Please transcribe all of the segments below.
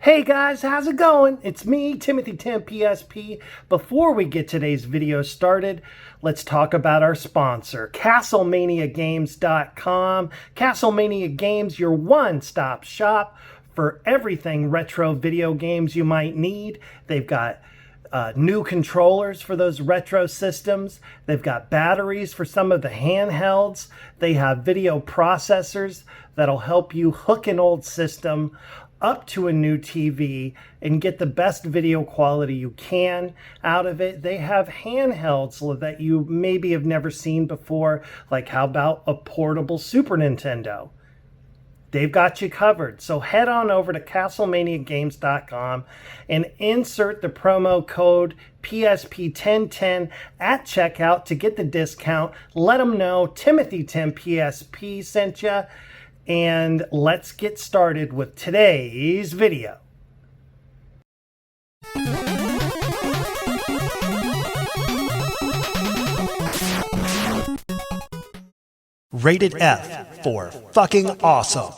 Hey guys, how's it going? It's me, Timothy Tim PSP. Before we get today's video started, let's talk about our sponsor, CastlemaniaGames.com. Castlemania Games, your one-stop shop for everything retro video games you might need. They've got new controllers for those retro systems. They've got batteries for some of the handhelds. They have video processors that'll help you hook an old system up to a new TV and get the best video quality you can out of it. They have handhelds that you maybe have never seen before, like how about a portable Super Nintendo? They've got you covered. So head on over to CastlemaniaGames.com and insert the promo code PSP1010 at checkout to get the discount. Let them know Timothy Tim PSP sent you. And let's get started with today's video. Rated F for fucking awesome.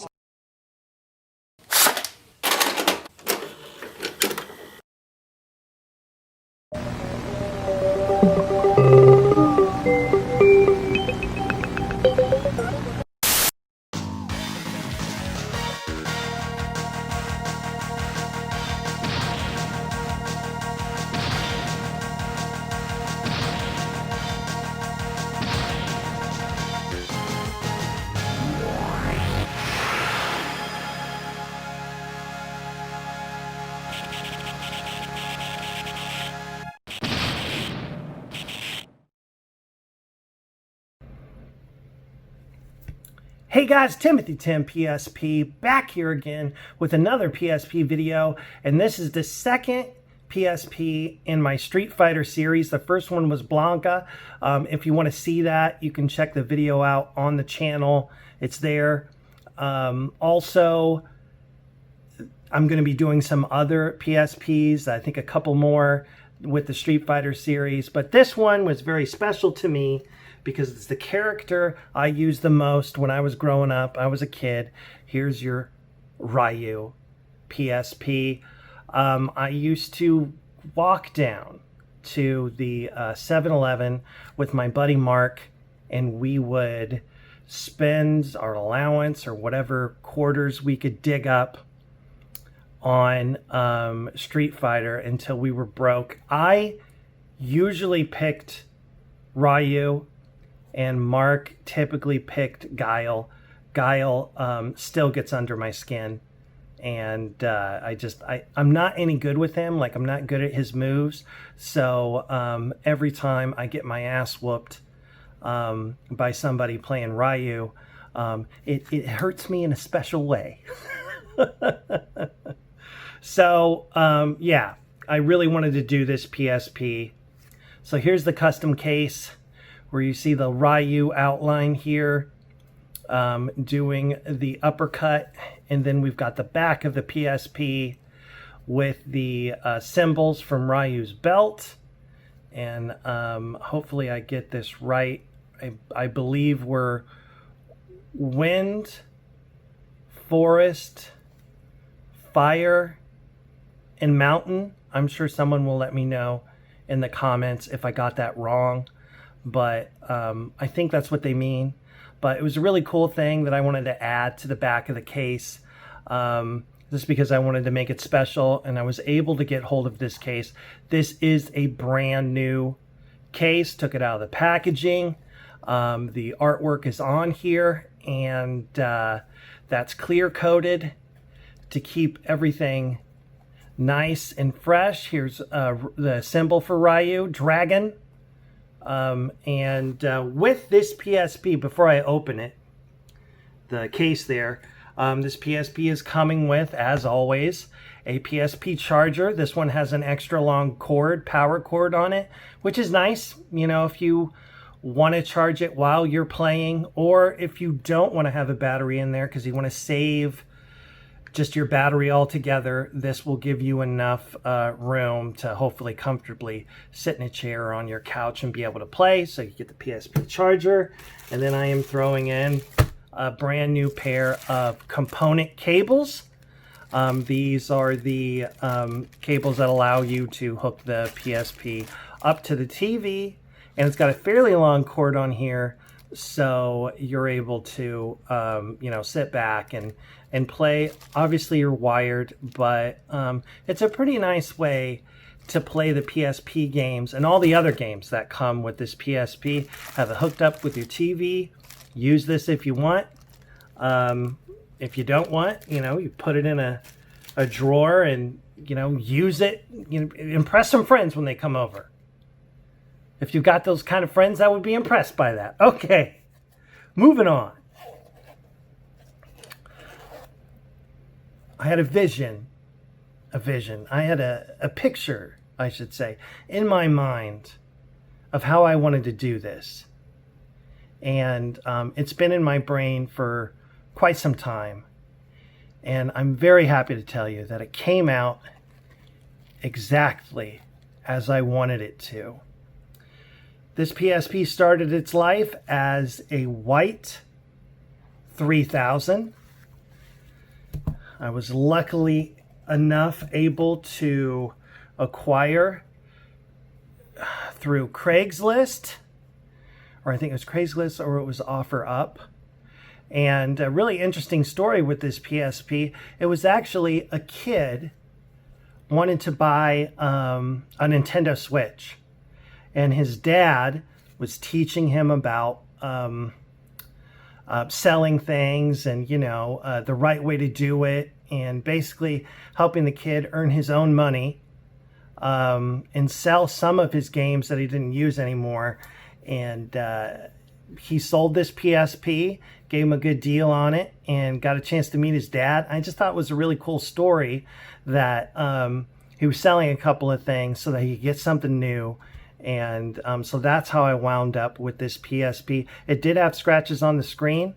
Hey guys, Timothy Tim PSP back here again with another PSP video, and this is the second PSP in my Street Fighter series. The first one was Blanca. If you want to see that, you can check the video out on the channel. It's there. Also, I'm going to be doing some other PSPs, I think a couple more with the Street Fighter series, but this one was very special to me because it's the character I used the most when I was growing up. I was a kid. Here's your RYU PSP. I used to walk down to the 7-Eleven with my buddy Mark, and we would spend our allowance or whatever quarters we could dig up on Street Fighter until we were broke. I usually picked RYU, and Mark typically picked Guile. Guile still gets under my skin, and I'm not any good with him. Like, I'm not good at his moves, so every time I get my ass whooped by somebody playing RYU, it hurts me in a special way. So, yeah, I really wanted to do this PSP. So here's the custom case where you see the RYU outline here, doing the uppercut. And then we've got the back of the PSP with the symbols from RYU's belt. And hopefully I get this right. I believe we're wind, forest, fire, and mountain. I'm sure someone will let me know in the comments if I got that wrong, but I think that's what they mean. But it was a really cool thing that I wanted to add to the back of the case, just because I wanted to make it special, and I was able to get hold of this case. This is a brand new case. Took it out of the packaging. The artwork is on here, and that's clear coated to keep everything nice and fresh. Here's the symbol for RYU, dragon. With this PSP, before I open it, the case there, this PSP is coming with, as always, a PSP charger. This one has an extra long cord, power cord on it, which is nice, you know, if you want to charge it while you're playing, or if you don't want to have a battery in there because you want to save just your battery altogether, this will give you enough room to hopefully comfortably sit in a chair or on your couch and be able to play. So you get the PSP charger, and then I am throwing in a brand new pair of component cables. These are the cables that allow you to hook the PSP up to the TV, and it's got a fairly long cord on here, so you're able to sit back and play. Obviously you're wired, but it's a pretty nice way to play the PSP games, and all the other games that come with this PSP. Have it hooked up with your TV. Use this if you want. If you don't want, you put it in a drawer and use it. Impress some friends when they come over. If you've got those kind of friends that would be impressed by that. Okay, moving on. I had a vision. I had a picture, I should say, in my mind of how I wanted to do this. And it's been in my brain for quite some time. And I'm very happy to tell you that it came out exactly as I wanted it to. This PSP started its life as a white 3000. I was luckily enough able to acquire through Craigslist, or I think it was Craigslist, or it was OfferUp. And a really interesting story with this PSP, it was actually a kid wanted to buy a Nintendo Switch, and his dad was teaching him about selling things and the right way to do it, and basically helping the kid earn his own money and sell some of his games that he didn't use anymore. And he sold this PSP, gave him a good deal on it, and got a chance to meet his dad. I just thought it was a really cool story that he was selling a couple of things so that he could get something new. And so that's how I wound up with this PSP. It did have scratches on the screen,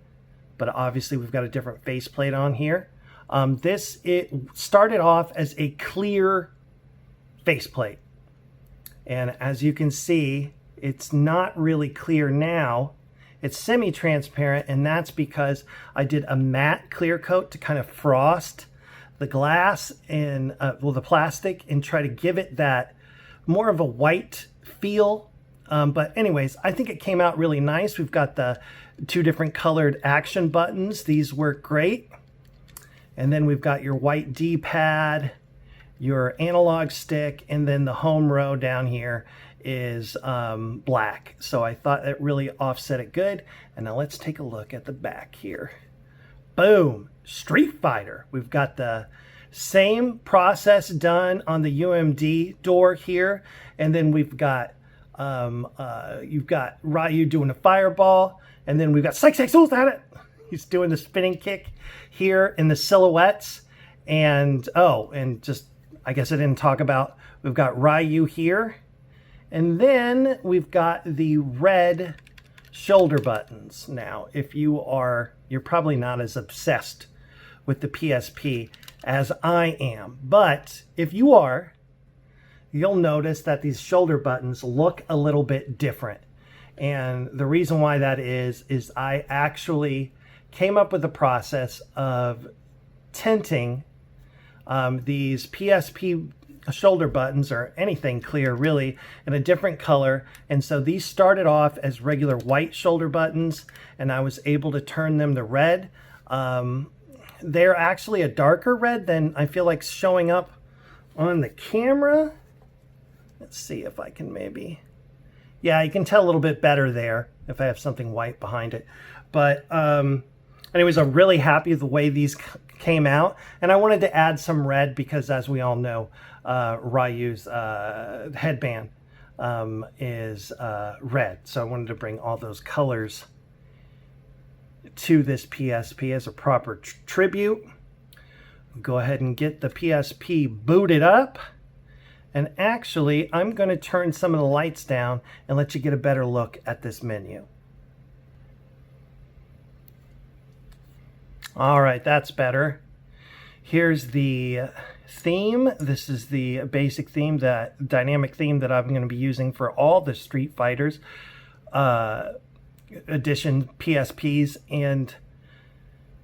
but obviously we've got a different faceplate on here. It started off as a clear faceplate. And as you can see, it's not really clear now. It's semi-transparent, and that's because I did a matte clear coat to kind of frost the glass and the plastic, and try to give it that more of a white feel. But anyways, I think it came out really nice. We've got the 2 different colored action buttons. These work great. And then we've got your white D-pad, your analog stick, and then the home row down here is black. So I thought that really offset it good. And now let's take a look at the back here. Boom, Street Fighter. We've got the same process done on the UMD door here. And then we've got, you've got RYU doing a fireball. And then we've got who's at it? He's doing the spinning kick here in the silhouettes. And, I guess I didn't talk about, we've got RYU here. And then we've got the red shoulder buttons. Now, if you're probably not as obsessed with the PSP as I am. But if you are, you'll notice that these shoulder buttons look a little bit different. And the reason why that is I actually came up with a process of tinting these PSP shoulder buttons, or anything clear really, in a different color. And so these started off as regular white shoulder buttons, and I was able to turn them to red. They're actually a darker red than I feel like showing up on the camera. Let's see if I can maybe... Yeah, you can tell a little bit better there if I have something white behind it. But anyways, I'm really happy with the way these came out. And I wanted to add some red because, as we all know, RYU's headband is red. So I wanted to bring all those colors to this PSP as a proper tribute. Go ahead and get the PSP booted up. And actually, I'm going to turn some of the lights down and let you get a better look at this menu. All right, that's better. Here's the theme. This is the basic theme, that dynamic theme that I'm going to be using for all the Street Fighters edition PSPs. And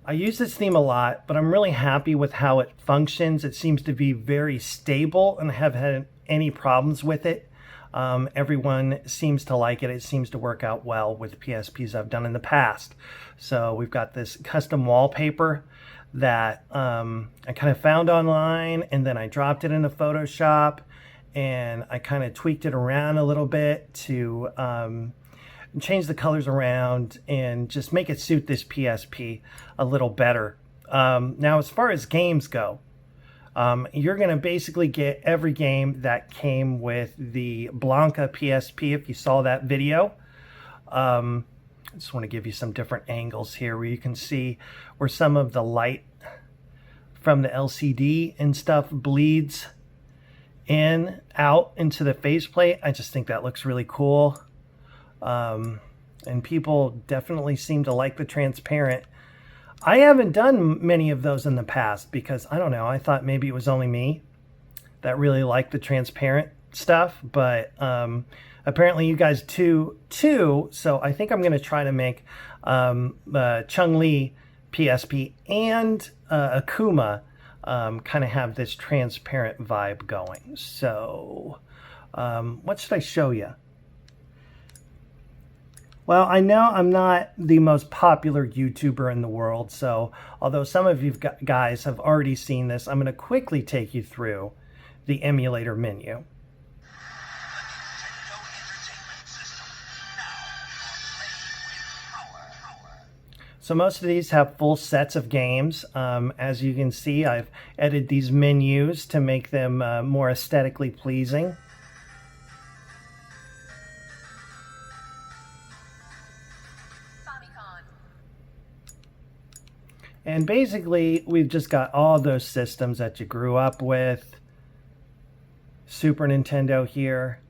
I use this theme a lot, but I'm really happy with how it functions. It seems to be very stable and I haven't had any problems with it. Everyone seems to like it. It seems to work out well with PSPs I've done in the past. So we've got this custom wallpaper that I kind of found online, and then I dropped it into Photoshop, and I kind of tweaked it around a little bit to change the colors around and just make it suit this PSP a little better. Now, as far as games go, you're going to basically get every game that came with the Blanca PSP, if you saw that video. I just want to give you some different angles here where you can see where some of the light from the LCD and stuff bleeds out into the faceplate. I just think that looks really cool. And people definitely seem to like the transparent. I haven't done many of those in the past because, I don't know, I thought maybe it was only me that really liked the transparent stuff, but apparently you guys too, so I think I'm going to try to make Chun-Li PSP and Akuma kind of have this transparent vibe going. So what should I show you? Well, I know I'm not the most popular YouTuber in the world, so although some of you guys have already seen this, I'm going to quickly take you through the emulator menu. So most of these have full sets of games. As you can see, I've edited these menus to make them more aesthetically pleasing. And basically, we've just got all those systems that you grew up with. Super Nintendo here.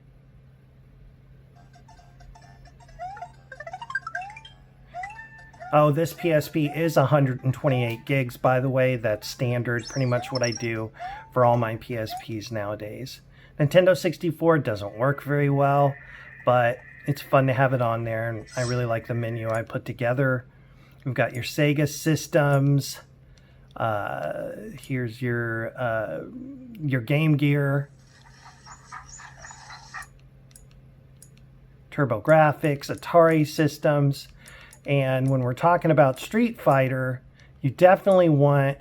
Oh, this PSP is 128 gigs, by the way. That's standard, pretty much what I do for all my PSPs nowadays. Nintendo 64 doesn't work very well, but it's fun to have it on there, and I really like the menu I put together. We've got your Sega systems. Here's your Game Gear. TurboGrafx, Atari systems. And when we're talking about Street Fighter, you definitely want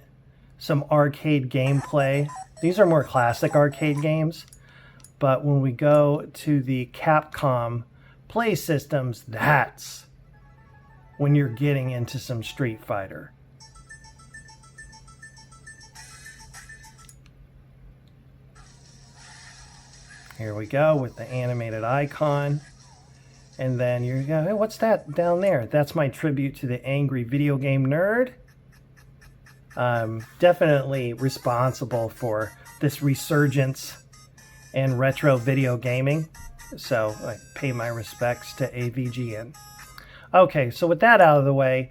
some arcade gameplay. These are more classic arcade games. But when we go to the Capcom Play systems, that's when you're getting into some Street Fighter. Here we go with the animated icon. And then you go, hey, what's that down there? That's my tribute to the angry video game nerd. Definitely responsible for this resurgence in retro video gaming. So I pay my respects to AVGN. Okay, so with that out of the way,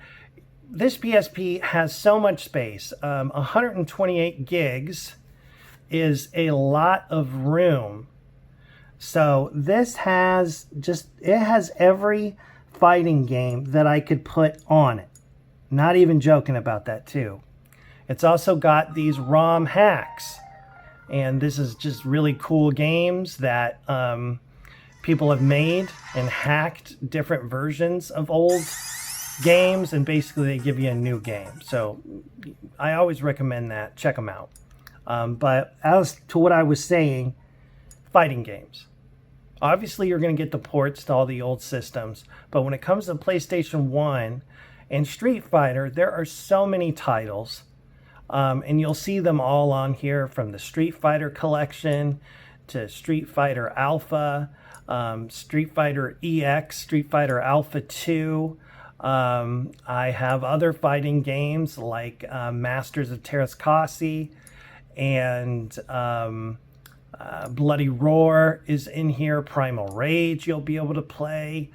this PSP has so much space. 128 gigs is a lot of room. So this has it has every fighting game that I could put on it. Not even joking about that too. It's also got these ROM hacks. And this is just really cool games that people have made and hacked different versions of old games, and basically they give you a new game. So I always recommend that. Check them out. But as to what I was saying, fighting games. Obviously, you're going to get the ports to all the old systems, but when it comes to PlayStation 1 and Street Fighter, there are so many titles, and you'll see them all on here, from the Street Fighter collection to Street Fighter Alpha, Street Fighter EX, Street Fighter Alpha 2. I have other fighting games like Masters of Terrascasi, and Bloody Roar is in here. Primal Rage you'll be able to play.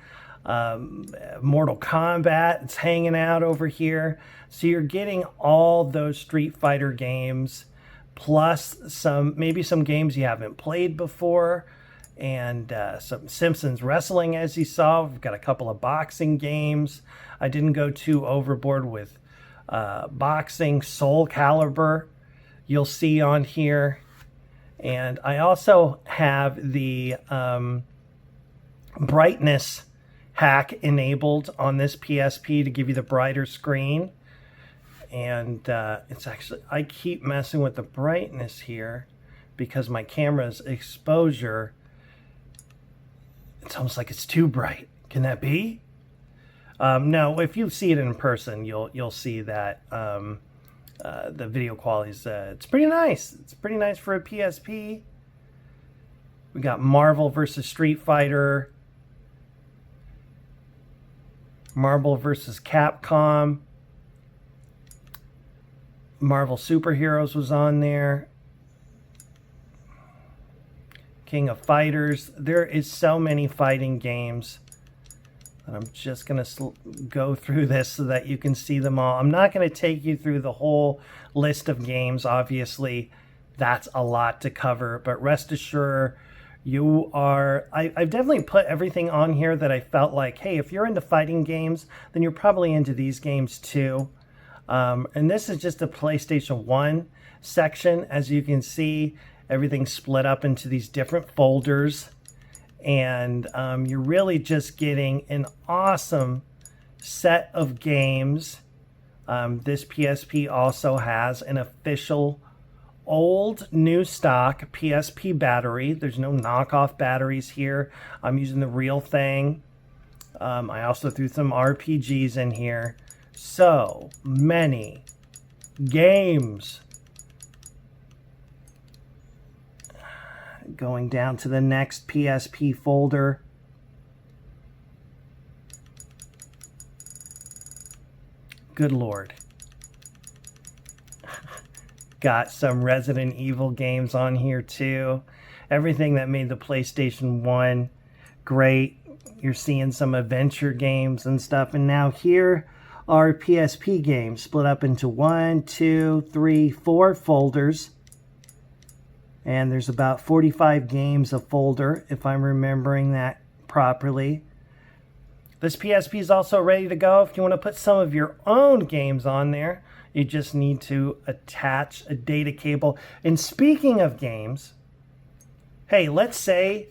Mortal Kombat, it's hanging out over here. So you're getting all those Street Fighter games, plus maybe some games you haven't played before, and some Simpsons wrestling, as you saw. We've got a couple of boxing games. I didn't go too overboard with boxing, Soul Calibur, you'll see on here. And I also have the brightness hack enabled on this PSP to give you the brighter screen. And it's actually, I keep messing with the brightness here because my camera's exposure, it's almost like it's too bright. Can that be? No, if you see it in person, you'll see that the video quality is it's pretty nice. It's pretty nice for a PSP. We got Marvel versus Street Fighter, Marvel versus Capcom, Marvel Superheroes was on there, King of Fighters. There is so many fighting games. And I'm just going to go through this so that you can see them all. I'm not going to take you through the whole list of games. Obviously, that's a lot to cover. But rest assured, you are... I've definitely put everything on here that I felt like, hey, if you're into fighting games, then you're probably into these games too. And this is just a PlayStation 1 section. As you can see, everything's split up into these different folders. And you're really just getting an awesome set of games. This PSP also has an official old new stock PSP battery. There's no knockoff batteries here. I'm using the real thing. I also threw some RPGs in here. So many games. Going down to the next PSP folder. Good Lord. Got some Resident Evil games on here too. Everything that made the PlayStation 1 great. You're seeing some adventure games and stuff. And now here are PSP games split up into 1, 2, 3, 4 folders. And there's about 45 games a folder, if I'm remembering that properly. This PSP is also ready to go. If you want to put some of your own games on there, you just need to attach a data cable. And speaking of games, hey, let's say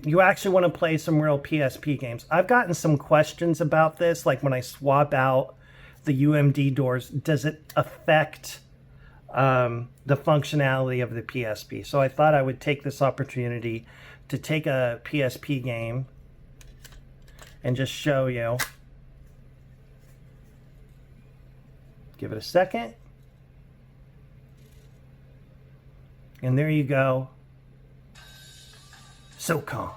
you actually want to play some real PSP games. I've gotten some questions about this, like when I swap out the UMD doors, does it affect the functionality of the PSP? So I thought I would take this opportunity to take a PSP game and just show you. Give it a second. And there you go. So calm.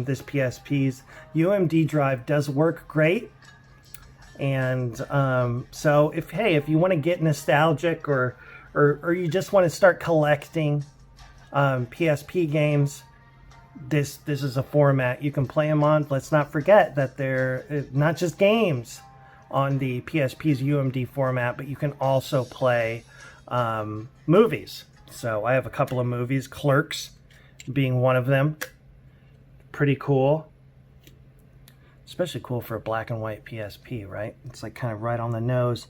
This PSP's UMD drive does work great. And so if you want to get nostalgic or you just want to start collecting PSP games, this is a format you can play them on. Let's not forget that they're not just games on the PSP's UMD format, but you can also play movies. So I have a couple of movies, Clerks being one of them. Pretty cool. Especially cool for a black and white PSP, right? It's like kind of right on the nose.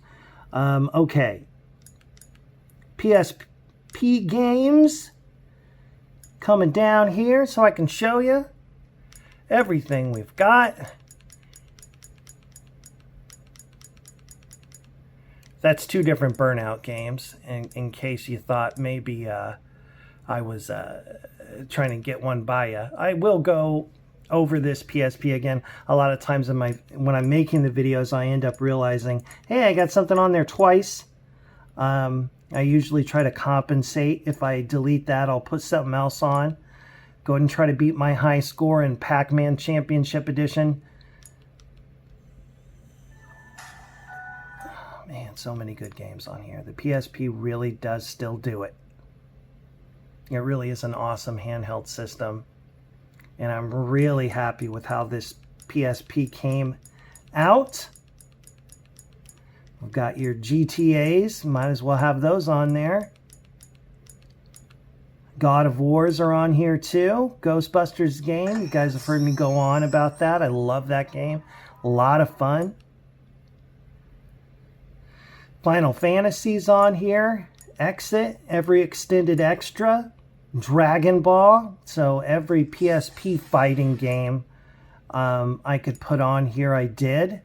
Okay. PSP games. Coming down here so I can show you everything we've got. That's two different Burnout games, in case you thought maybe I was trying to get one by you. I will go over this PSP again. A lot of times when I'm making the videos, I end up realizing, hey, I got something on there twice. I usually try to compensate. If I delete that, I'll put something else on. Go ahead and try to beat my high score in Pac-Man Championship Edition. Oh, man, so many good games on here. The PSP really does still do it. It really is an awesome handheld system. And I'm really happy with how this PSP came out. We've got your GTAs. Might as well have those on there. God of Wars are on here too. Ghostbusters game. You guys have heard me go on about that. I love that game. A lot of fun. Final Fantasy's on here. Exit, every extended extra. Dragon Ball, so every PSP fighting game I could put on here, I did.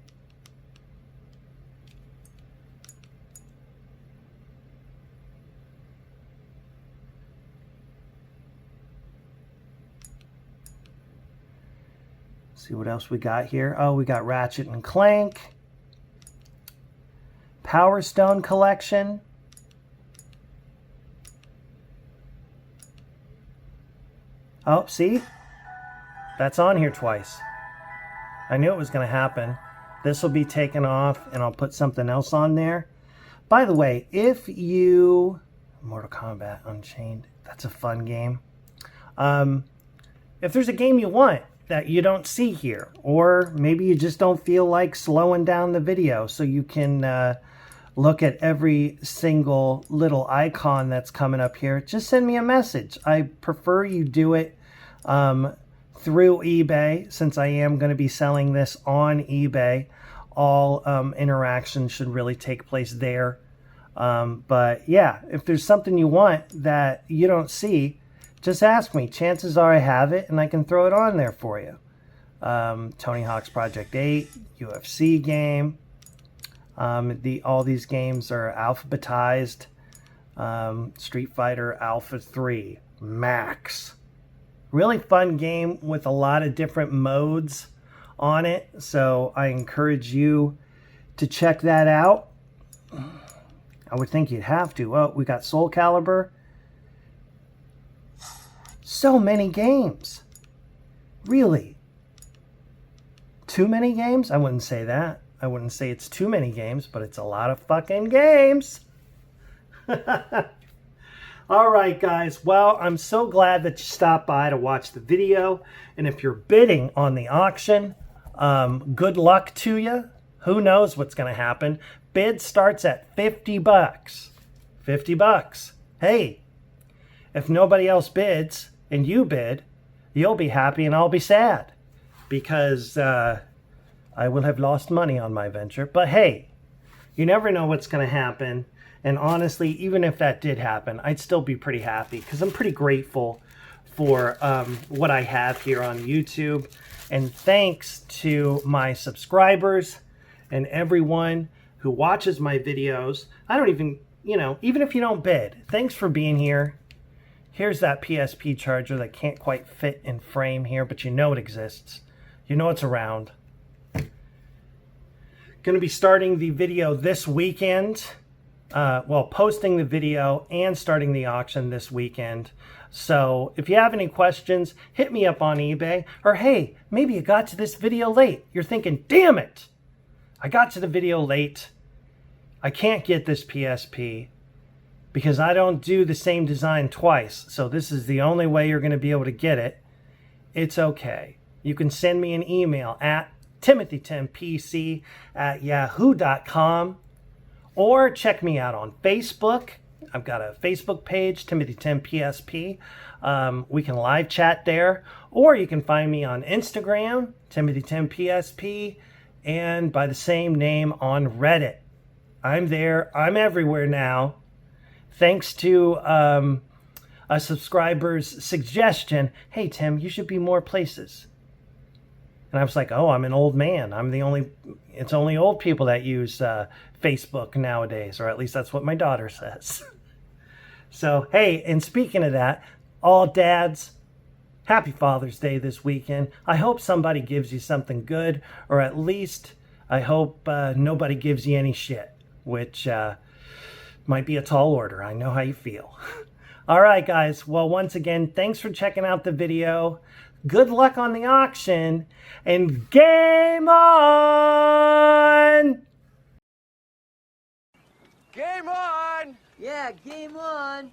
See what else we got here. Oh, we got Ratchet and Clank. Power Stone Collection. Oh, see? That's on here twice. I knew it was going to happen. This will be taken off, and I'll put something else on there. By the way, if you... Mortal Kombat Unchained. That's a fun game. If there's a game you want that you don't see here, or maybe you just don't feel like slowing down the video so you can look at every single little icon that's coming up here, just send me a message. I prefer you do it through eBay, since I am going to be selling this on eBay. All interaction should really take place there. But yeah, if there's something you want that you don't see, just ask me. Chances are I have it, and I can throw it on there for you. Tony Hawk's Project 8, UFC game. All these games are alphabetized. Street Fighter Alpha 3 Max. Really fun game with a lot of different modes on it. So I encourage you to check that out. I would think you'd have to. Oh, we got Soul Calibur. So many games. Really? Too many games? I wouldn't say that. I wouldn't say it's too many games, but it's a lot of fucking games. All right, guys. Well, I'm so glad that you stopped by to watch the video. And if you're bidding on the auction, good luck to you. Who knows what's going to happen? Bid starts at 50 bucks. 50 bucks. Hey, if nobody else bids and you bid, you'll be happy and I'll be sad, because I will have lost money on my venture. But hey, you never know what's going to happen. And honestly, even if that did happen, I'd still be pretty happy, because I'm pretty grateful for what I have here on YouTube. And thanks to my subscribers and everyone who watches my videos. I don't even, even if you don't bid, thanks for being here. Here's that PSP charger that can't quite fit in frame here, but you know it exists. You know it's around. Going to be starting the video this weekend. Posting the video and starting the auction this weekend. So if you have any questions, hit me up on eBay. Or hey, maybe you got to this video late. You're thinking, damn it, I got to the video late. I can't get this PSP because I don't do the same design twice. So this is the only way you're going to be able to get it. It's okay. You can send me an email at timothy10pc@yahoo.com. Or check me out on Facebook. I've got a Facebook page, Timothy10PSP. We can live chat there. Or you can find me on Instagram, Timothy10PSP, and by the same name on Reddit. I'm there. I'm everywhere now. Thanks to a subscriber's suggestion, hey, Tim, you should be more places. And I was like, oh, I'm an old man. It's only old people that use Facebook nowadays, or at least that's what my daughter says. So, hey, and speaking of that, all dads, happy Father's Day this weekend. I hope somebody gives you something good, or at least I hope nobody gives you any shit, which might be a tall order. I know how you feel. All right, guys. Well, once again, thanks for checking out the video. Good luck on the auction, and game on! Game on! Yeah, game on!